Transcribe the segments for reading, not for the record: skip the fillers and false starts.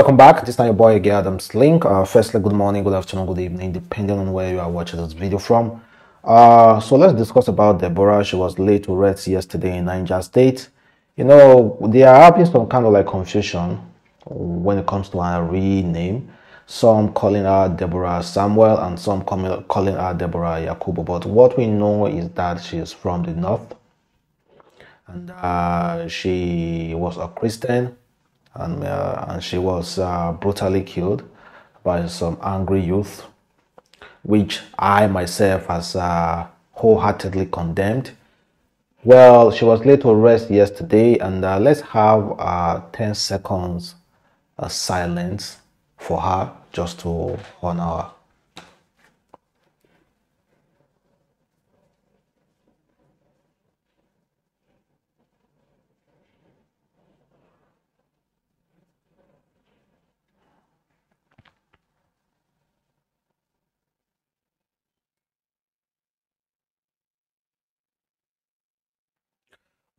welcome back. This is your boy again, Adamslink. Firstly, good morning, good afternoon, good evening, depending on where you are watching this video from. So let's discuss about Deborah. She was laid to rest yesterday in Niger State. You know, they are having some kind of like confusion when it comes to her real name. Some calling her Deborah Samuel and some calling her Deborah Yakubu. But what we know is that she is from the north, and she was a Christian, and she was brutally killed by some angry youth, which I myself has wholeheartedly condemned. Well, she was laid to rest yesterday, and let's have 10 seconds silence for her just to honor her.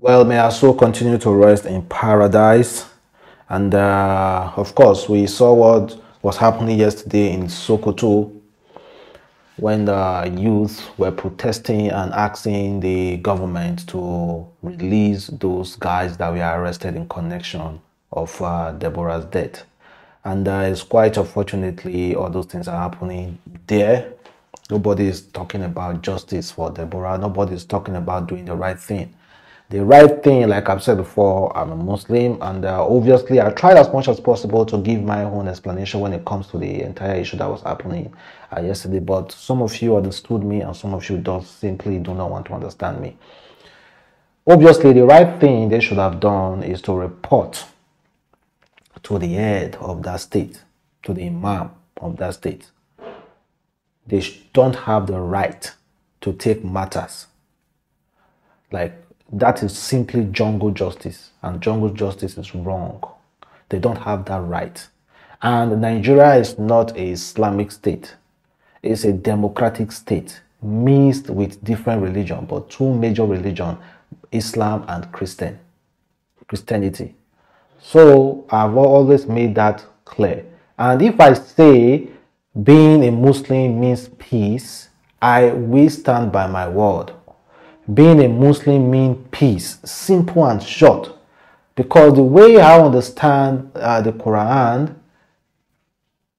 Well, may our soul continue to rest in paradise. And of course, we saw what was happening yesterday in Sokoto when the youth were protesting and asking the government to release those guys that were arrested in connection of Deborah's death. And it's quite unfortunately all those things are happening there. Nobody is talking about justice for Deborah. Nobody is talking about doing the right thing. The right thing, like I've said before, I'm a Muslim, and obviously I tried as much as possible to give my own explanation when it comes to the entire issue that was happening yesterday. But some of you understood me, and some of you simply do not want to understand me. Obviously, the right thing they should have done is to report to the head of that state, to the imam of that state. They don't have the right to take matters like that. Is simply jungle justice, and jungle justice is wrong. They don't have that right. And Nigeria is not an Islamic state. It's a democratic state mixed with different religions, but two major religions, Islam and Christianity. So I've always made that clear. And if I say being a Muslim means peace, I will stand by my word. Being a Muslim means peace, simple and short. Because the way I understand the Quran,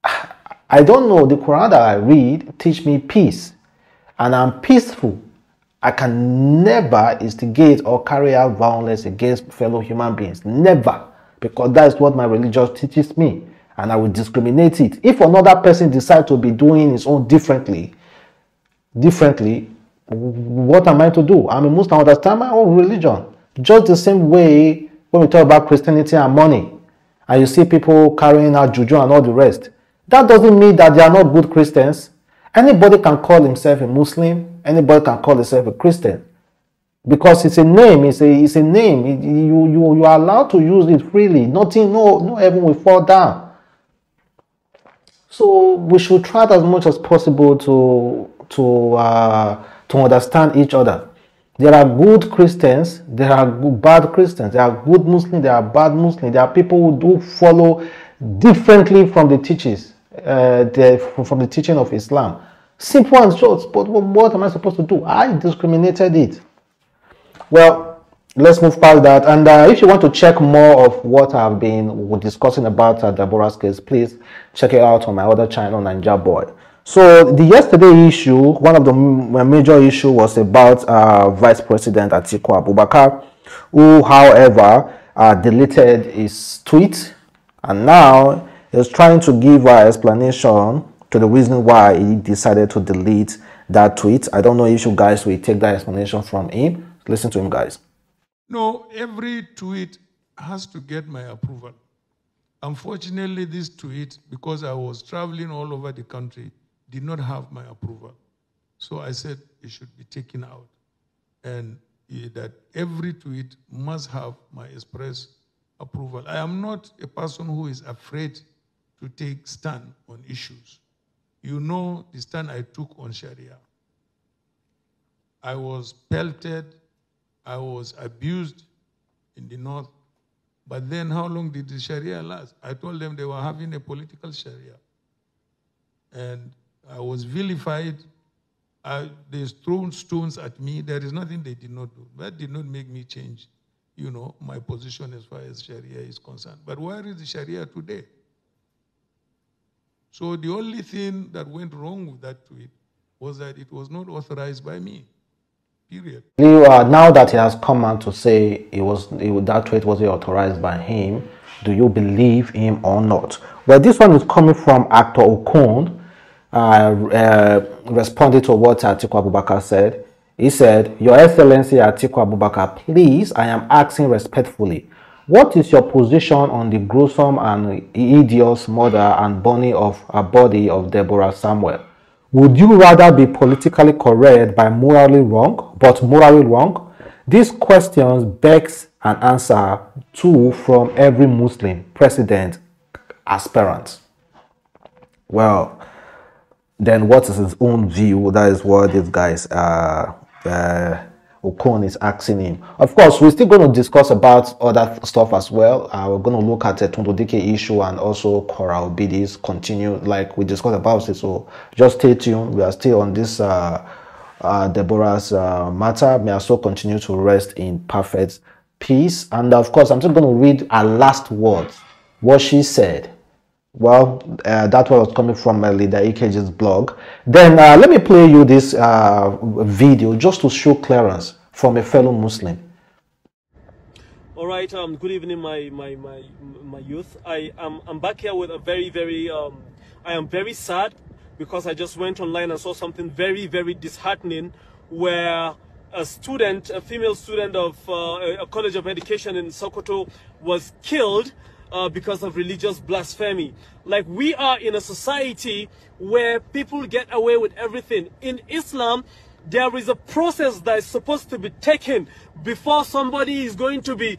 I don't know, the Quran that I read teach me peace. And I'm peaceful. I can never instigate or carry out violence against fellow human beings. Never. Because that is what my religion teaches me. And I will discriminate it. If another person decides to be doing his own differently, what am I to do? I'm a Muslim. I understand my own religion. Just the same way when we talk about Christianity and money, and you see people carrying out juju and all the rest, that doesn't mean that they are not good Christians. Anybody can call himself a Muslim. Anybody can call himself a Christian. Because it's a name. It's a name. You are allowed to use it freely. Nothing, no heaven will fall down. So we should try as much as possible to understand each other. There are good Christians, there are bad Christians, there are good Muslims, there are bad Muslims, there are people who do follow differently from the teachings, from the teaching of Islam. Simple and short, but what am I supposed to do? I discriminated it. Well, let's move past that. And if you want to check more of what I've been discussing about Deborah's case, please check it out on my other channel, Ninja Boy. So the yesterday issue, one of the major issue was about Vice President Atiku Abubakar, who, however, deleted his tweet, and now is trying to give an explanation to the reason why he decided to delete that tweet. I don't know if you guys will take that explanation from him. Listen to him, guys. No, every tweet has to get my approval. Unfortunately, this tweet, because I was traveling all over the country, did not have my approval. So I said it should be taken out. And that every tweet must have my express approval. I am not a person who is afraid to take stand on issues. You know the stand I took on Sharia. I was pelted, I was abused in the north, But then how long did the Sharia last? I told them they were having a political Sharia. And I was vilified. They threw stones at me. There is nothing they did not do. That did not make me change, my position as far as Sharia is concerned. But where is the Sharia today? So the only thing that went wrong with that tweet was that it was not authorized by me. Period. Now that he has come out to say that tweet wasn't authorized by him, do you believe him or not? Well, this one is coming from actor Okon, responding to what Atiku Abubakar said. He said, "Your Excellency Atiku Abubakar, please, I am asking respectfully, what is your position on the gruesome and hideous murder and burning of a body of Deborah Samuel? Would you rather be politically correct but morally wrong? These questions begs an answer too from every Muslim president aspirant." Well, then what is his own view? That is what these guys Okon is asking him. Of course, we're still going to discuss about other stuff as well. We're going to look at the Tonto Dikeh issue and also Kora Obidi's continue like we discussed about it. So just stay tuned. We are still on this Deborah's matter. May our soul continue to rest in perfect peace. And of course, I'm just going to read her last words, what she said. Well, that was coming from Leader EKG's blog. Then let me play you this video just to show clearance from a fellow Muslim. All right. Good evening, my youth. I'm back here with a very I am very sad because I just went online and saw something very disheartening, where a female student of a college of education in Sokoto was killed because of religious blasphemy. Like, we are in a society where people get away with everything. In Islam, there is a process that is supposed to be taken before somebody is going to be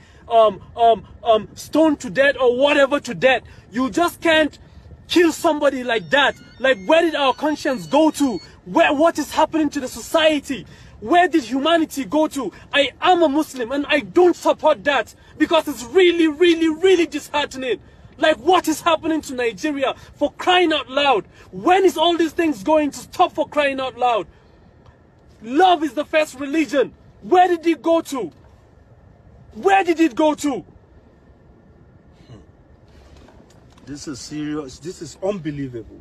stoned to death or whatever to death. You just can't kill somebody like that. Like, where did our conscience go to? What is happening to the society? Where did humanity go to? I am a Muslim and I don't support that because it's really disheartening. Like, what is happening to Nigeria, for crying out loud? When is all these things going to stop, for crying out loud? Love is the first religion. Where did it go to? Where did it go to? This is serious. This is unbelievable.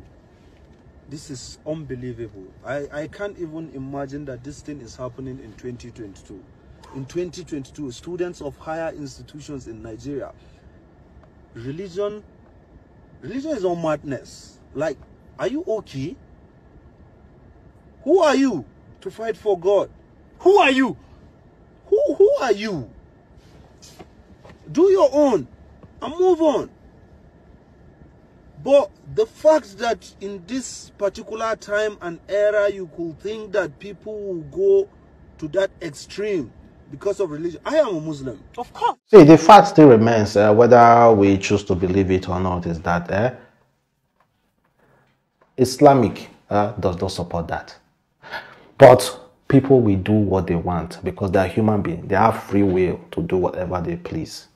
This is unbelievable. I can't even imagine that this thing is happening in 2022. In 2022, students of higher institutions in Nigeria, religion is on madness. Like, are you okay? Who are you to fight for God? Who are you? Who are you? Do your own and move on. But the fact that in this particular time and era you could think that people will go to that extreme because of religion. I am a Muslim. Of course. See, the fact still remains, whether we choose to believe it or not, is that Islamic does not support that. But people will do what they want because they are human beings. They have free will to do whatever they please.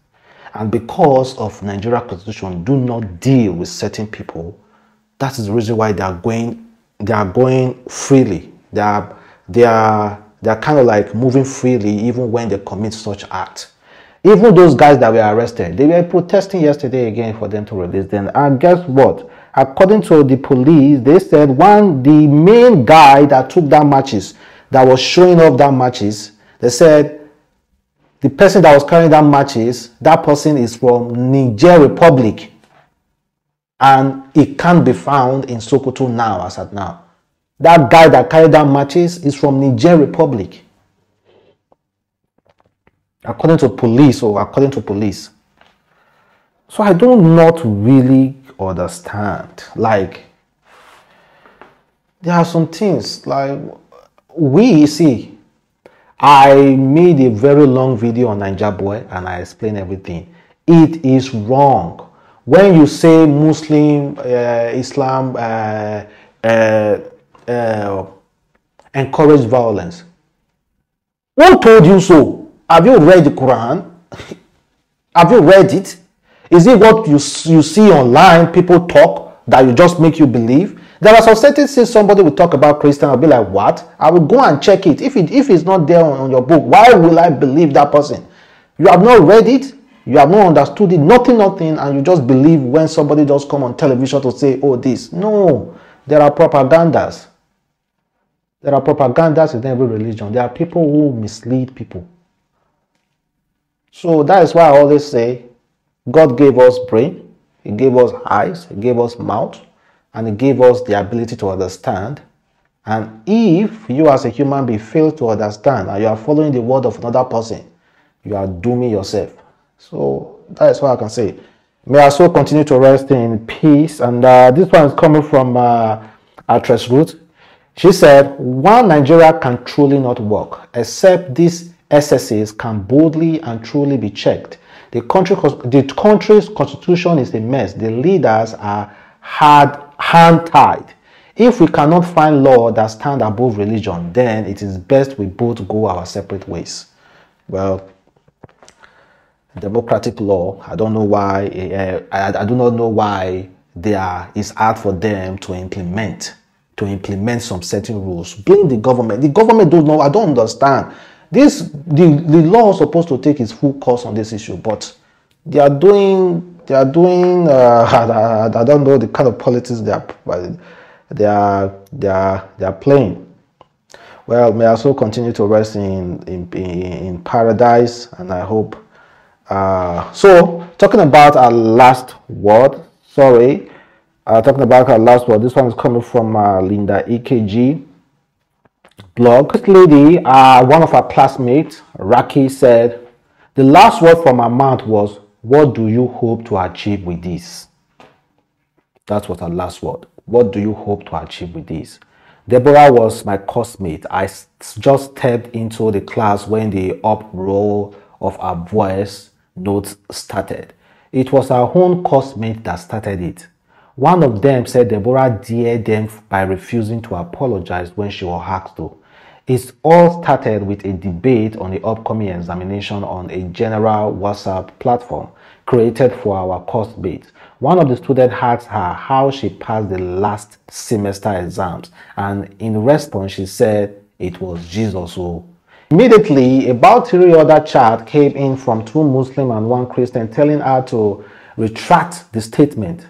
And because of Nigeria constitution do not deal with certain people, that is the reason why they are going freely. They are kind of like moving freely even when they commit such acts. Even those guys that were arrested, they were protesting yesterday again for them to release them. And guess what? According to the police, they said the main guy that took down matches, that was showing off that matches, they said the person that was carrying down matches, that person is from Niger Republic. And it can't be found in Sokoto now, as at now. That guy that carried down matches is from Niger Republic. According to police. So I do not really understand. Like, there are some things, like, we see. I made a very long video on Naija Boy and I explained everything. It is wrong. When you say Muslim, Islam encourage violence, who told you so? Have you read the Quran? Have you read it? Is it what you see online, people talk, that you just make you believe? There are some certain things somebody will talk about Christian, I'll be like, what? I will go and check it. If it's not there on your book, why will I believe that person? You have not read it, you have not understood it, nothing, and you just believe when somebody just come on television to say, oh, this. No, there are propagandas. There are propagandas in every religion. There are people who mislead people. So that is why I always say, God gave us brain, He gave us eyes, He gave us mouth, and He gave us the ability to understand. And if you as a human being fail to understand and you are following the word of another person, you are dooming yourself. So that is what I can say. May our soul continue to rest in peace. And this one is coming from Actress Ruth. She said, while Nigeria can truly not work, except these SSAs can boldly and truly be checked. The country's constitution is a mess. The leaders are hand-tied. If we cannot find law that stand above religion, then it is best we both go our separate ways. Well, democratic law, I don't know why, I do not know why it's hard for them to implement some certain rules. Blame the government. The government don't know. I don't understand. The law is supposed to take its full course on this issue, but they are doing I don't know the kind of politics they are playing. Well, may our soul continue to rest in paradise, and I hope. So talking about our last word. Talking about our last word. This one is coming from Linda EKG blog. This lady, one of our classmates, Raki, said, the last word from her mouth was, what do you hope to achieve with this? That was her last word. What do you hope to achieve with this? Deborah was my classmate. I just stepped into the class when the uproar of her voice notes started. It was our own classmate that started it. One of them said Deborah dared them by refusing to apologize when she was asked to. It all started with a debate on the upcoming examination on a general WhatsApp platform created for our classmates. One of the students asked her how she passed the last semester exams, and in response she said it was Jesus. Immediately, about 3 other chats came in from 2 Muslim and 1 Christian telling her to retract the statement.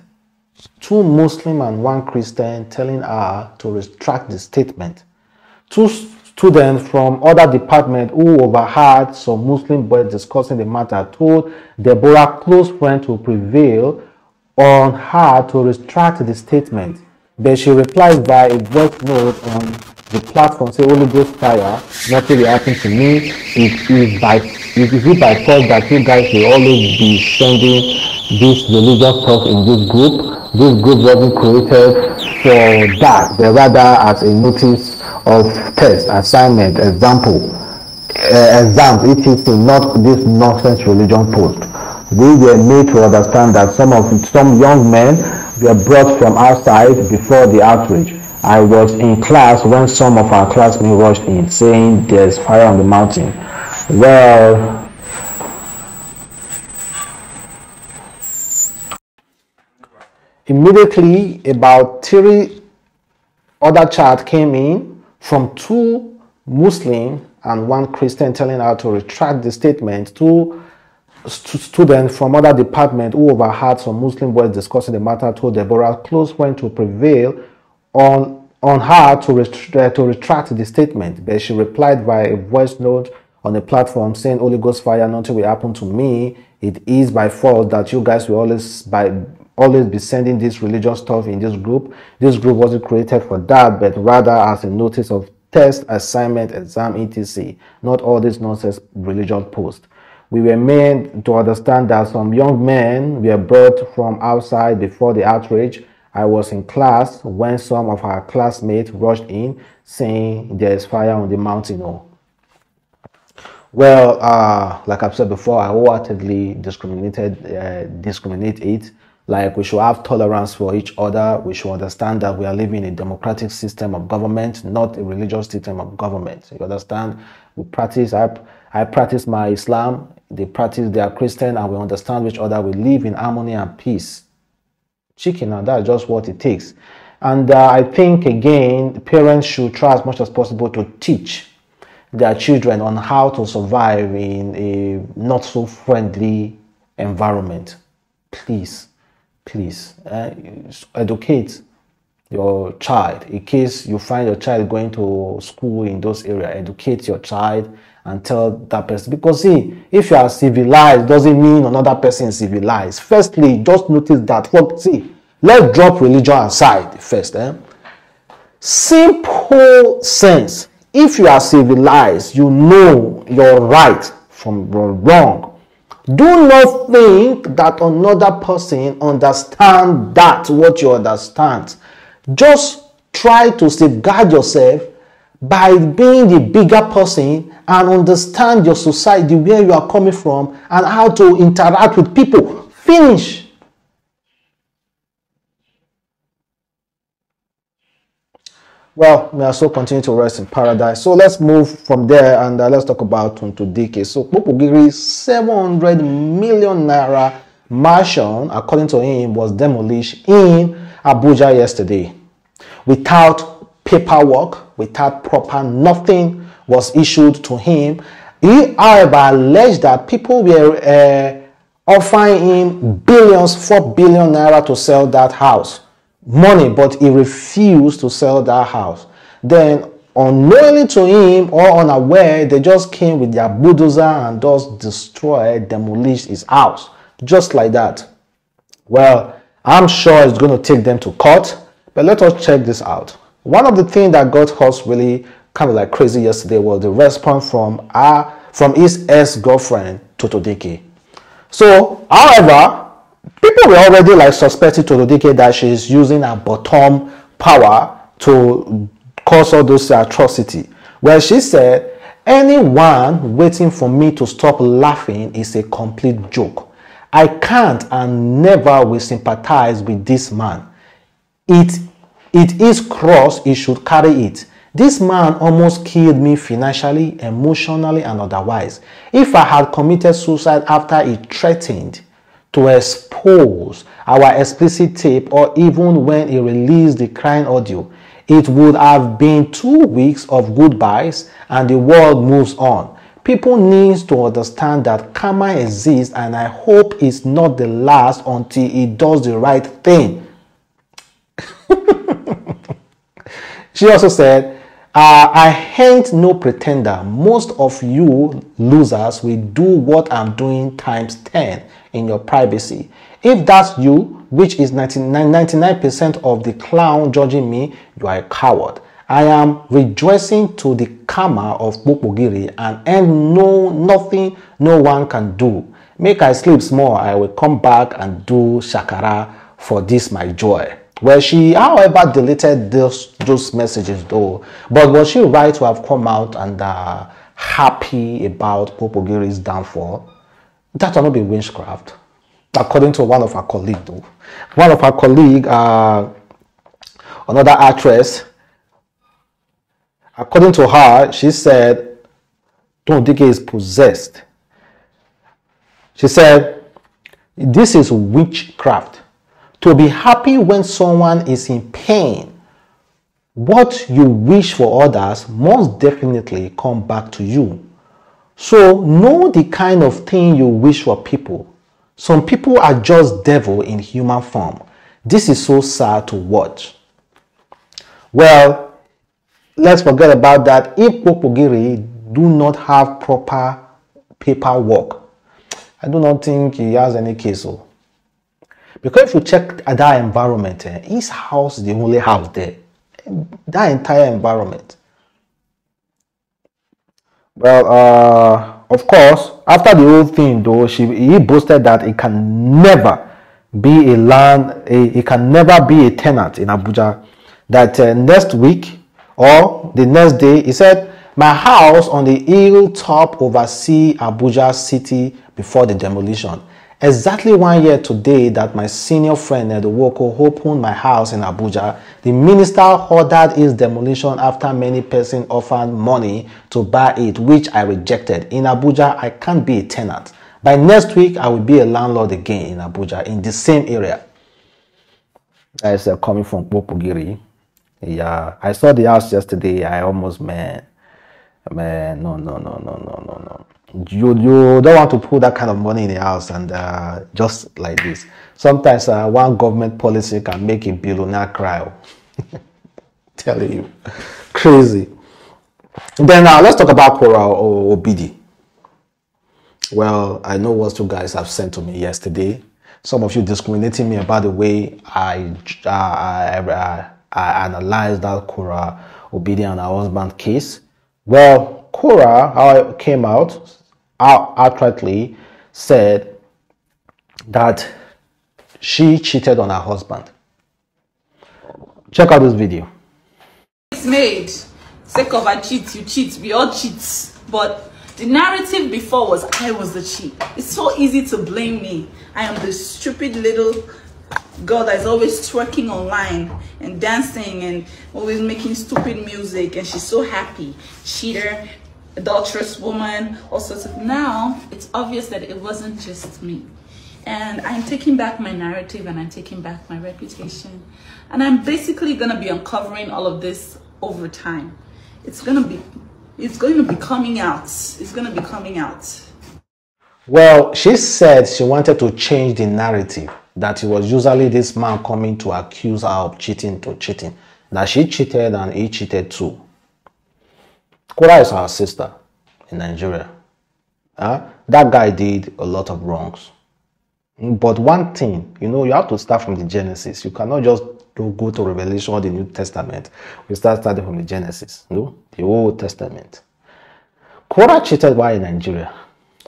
2 Muslim and 1 Christian telling her to retract the statement. 2 students from other departments who overheard some Muslim boys discussing the matter told Deborah's close friend to prevail on her to retract the statement, but she replied by a voice note on the platform saying, Holy Ghost fire, nothing will happen to me. It is by fault that you guys will always be sending this religious stuff in this group. This group wasn't created for that, but rather as a notice of test, assignment, exams, etc., not this nonsense religion post. We were made to understand that some young men were brought from outside before the outrage. I was in class when some of our classmates rushed in, saying there's fire on the mountain. Well, immediately about 3 other chats came in from 2 Muslim and 1 Christian telling her to retract the statement. 2 students from other departments who overheard some Muslim boys discussing the matter told Deborah's close friend to prevail on her to retract the statement, but she replied via a voice note on the platform saying, Holy Ghost fire, nothing will happen to me. It is by fault that you guys will always be sending this religious stuff in this group. This group wasn't created for that, but rather as a notice of test, assignment, exam, etc. Not all this nonsense religion post. We were made to understand that some young men were brought from outside before the outrage. I was in class when some of our classmates rushed in saying there is fire on the mountain. Well, like I've said before, I wholeheartedly discriminate it. Like, we should have tolerance for each other. We should understand that we are living in a democratic system of government, not a religious system of government. You understand? We practice. I I practice my Islam, they practice their Christian, and we understand each other. We live in harmony and peace. Chicken, and that's just what it takes. And I think, again, parents should try as much as possible to teach their children on how to survive in a not so friendly environment. Please, please, educate your child. In case you find your child going to school in those areas, educate your child and tell that person. Because see, if you are civilized, doesn't mean another person is civilized. Firstly, just notice that. See, let's drop religion aside first. Simple sense. If you are civilized, you know your right from your wrong. Do not think that another person understands that what you understand. Just try to safeguard yourself by being the bigger person and understand your society, where you are coming from, and how to interact with people. Finish. Well, may our soul continue to rest in paradise. So let's move from there and let's talk about Tonto Dikeh. So Kpokpogri's 700 million naira mansion, according to him, was demolished in Abuja yesterday. Without paperwork, without proper, nothing was issued to him. He, however, alleged that people were offering him billions, 4 billion naira to sell that house. Money, but he refused to sell that house. Then, unknowingly to him or unaware, they just came with their bulldozer and just destroyed, demolished his house. Just like that. Well, I'm sure it's going to take them to court, but let us check this out. One of the things that got us really kind of like crazy yesterday was the response from his ex-girlfriend, Tonto Dikeh. So, however, people were already like suspecting Tonto Dikeh that she is using her bottom power to cause all those atrocities. Well, she said, anyone waiting for me to stop laughing is a complete joke. I can't and never will sympathize with this man. It is cross, he should carry it. This man almost killed me financially, emotionally, and otherwise. If I had committed suicide after he threatened to expose our explicit tape, or even when he released the crying audio, it would have been 2 weeks of goodbyes and the world moves on. People need to understand that karma exists, and I hope it's not the last until he does the right thing. She also said, I ain't no pretender. Most of you losers will do what I'm doing times 10 in your privacy. If that's you, which is 99% of the clown judging me, you are a coward. I am rejoicing to the karma of Kpokpogri, and nothing no one can do. Make I sleep small, I will come back and do shakara for this my joy. Well, she, however, deleted those messages though. But was she right to have come out and happy about Kpokpogri's downfall? That will not be witchcraft, according to one of our colleagues though. One of our colleagues, another actress, according to her, she said Tonto Dikeh is possessed. She said, this is witchcraft. To be happy when someone is in pain, what you wish for others must definitely come back to you. So know the kind of thing you wish for people. Some people are just devil in human form. This is so sad to watch. Well, let's forget about that. If Kpokpogri do not have proper paperwork, I do not think he has any case. Because if you check that environment, his house is the only house there. That entire environment. Well, of course, after the whole thing though, he boasted that it can never be it can never be a tenant in Abuja. That next week or the next day, he said, my house on the hilltop oversee Abuja city before the demolition. Exactly 1 year today that my senior friend Edowoko opened my house in Abuja, the minister ordered its demolition after many persons offered money to buy it, which I rejected. In Abuja, I can't be a tenant. By next week, I will be a landlord again in Abuja, in the same area. That is coming from Kpokpogri. Yeah, I saw the house yesterday. I almost, man, no. You don't want to put that kind of money in the house and just like this. Sometimes one government policy can make a billionaire cry. Telling you, crazy. Then let's talk about Kora Obidi. Well, I know what you guys have sent to me yesterday. Some of you discriminating me about the way I analyzed that Kora Obidi and her husband case. Well, Kora, how it came out, outrightly said that she cheated on her husband. Check out this video. It's made. Sake of I cheat, you cheat, we all cheat. But the narrative before was I was the cheat. It's so easy to blame me. I am the stupid little girl that is always twerking online and dancing and always making stupid music, and she's so happy. Cheater, adulterous woman, all sorts of. Now it's obvious that it wasn't just me, and I'm taking back my narrative and I'm taking back my reputation, and I'm basically gonna be uncovering all of this over time. It's going to be coming out. It's going to be coming out. Well, she said she wanted to change the narrative, that it was usually this man coming to accuse her of cheating to cheating, that she cheated and he cheated too. Kora is our sister in Nigeria. That guy did a lot of wrongs. But one thing, you have to start from the Genesis. You cannot just go to Revelation or the New Testament. We start starting from the Genesis, the Old Testament. Kora cheated while in Nigeria.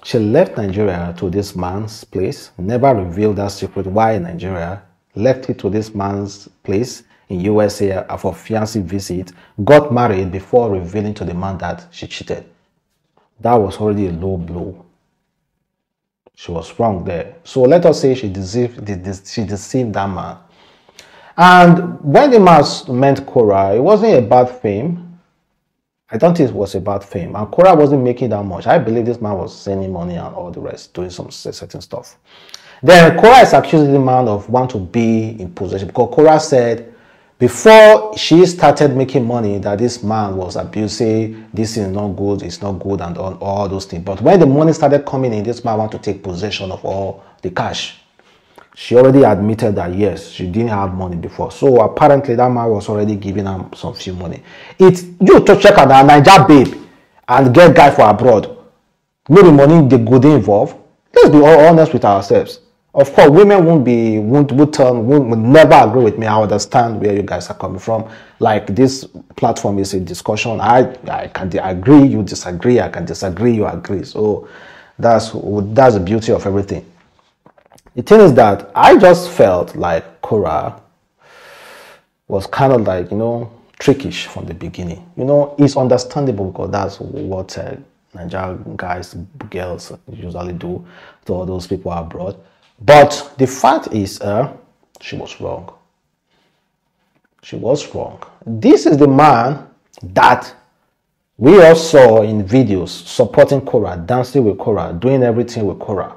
She left Nigeria to this man's place, never revealed that secret while in Nigeria, left it to this man's place in USA for fiancé visit, got married before revealing to the man that she cheated. That was already a low blow. She was wrong there. So let us say she deceived that man. And when the man met Kora, it wasn't about fame. I don't think it was about fame. And Kora wasn't making that much. I believe this man was sending money and all the rest, doing some certain stuff. Then Kora is accusing the man of wanting to be in possession, because Kora said before she started making money that this man was abusing, this is not good, it's not good, and all those things. But when the money started coming in, this man wanted to take possession of all the cash. She already admitted that yes, she didn't have money before. So apparently that man was already giving her some few money. It's you to check out a Naija babe and get guy for abroad. No, the money they go involved. Let's be honest with ourselves. Of course, women won't never agree with me. I understand where you guys are coming from. Like, this platform is a discussion. I can agree, you disagree. I can disagree, you agree. So that's the beauty of everything. The thing is that I just felt like Kora was kind of like, trickish from the beginning. It's understandable because that's what Nigerian guys, girls usually do to all those people abroad. But the fact is, she was wrong. She was wrong. This is the man that we all saw in videos supporting Kora, dancing with Kora, doing everything with Kora.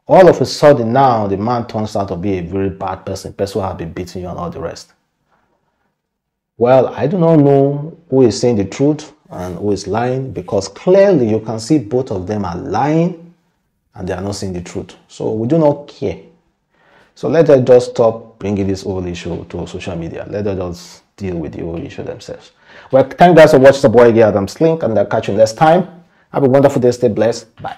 All of a sudden now, the man turns out to be a very bad person who has been beating you and all the rest. Well, I do not know who is saying the truth and who is lying, because clearly you can see both of them are lying and they are not saying the truth. So we do not care. So let us just stop bringing this whole issue to social media. Let us just deal with the whole issue themselves. Well, thank you guys for watching. The boy here, Adamslink, and I'll catch you next time. Have a wonderful day. Stay blessed. Bye.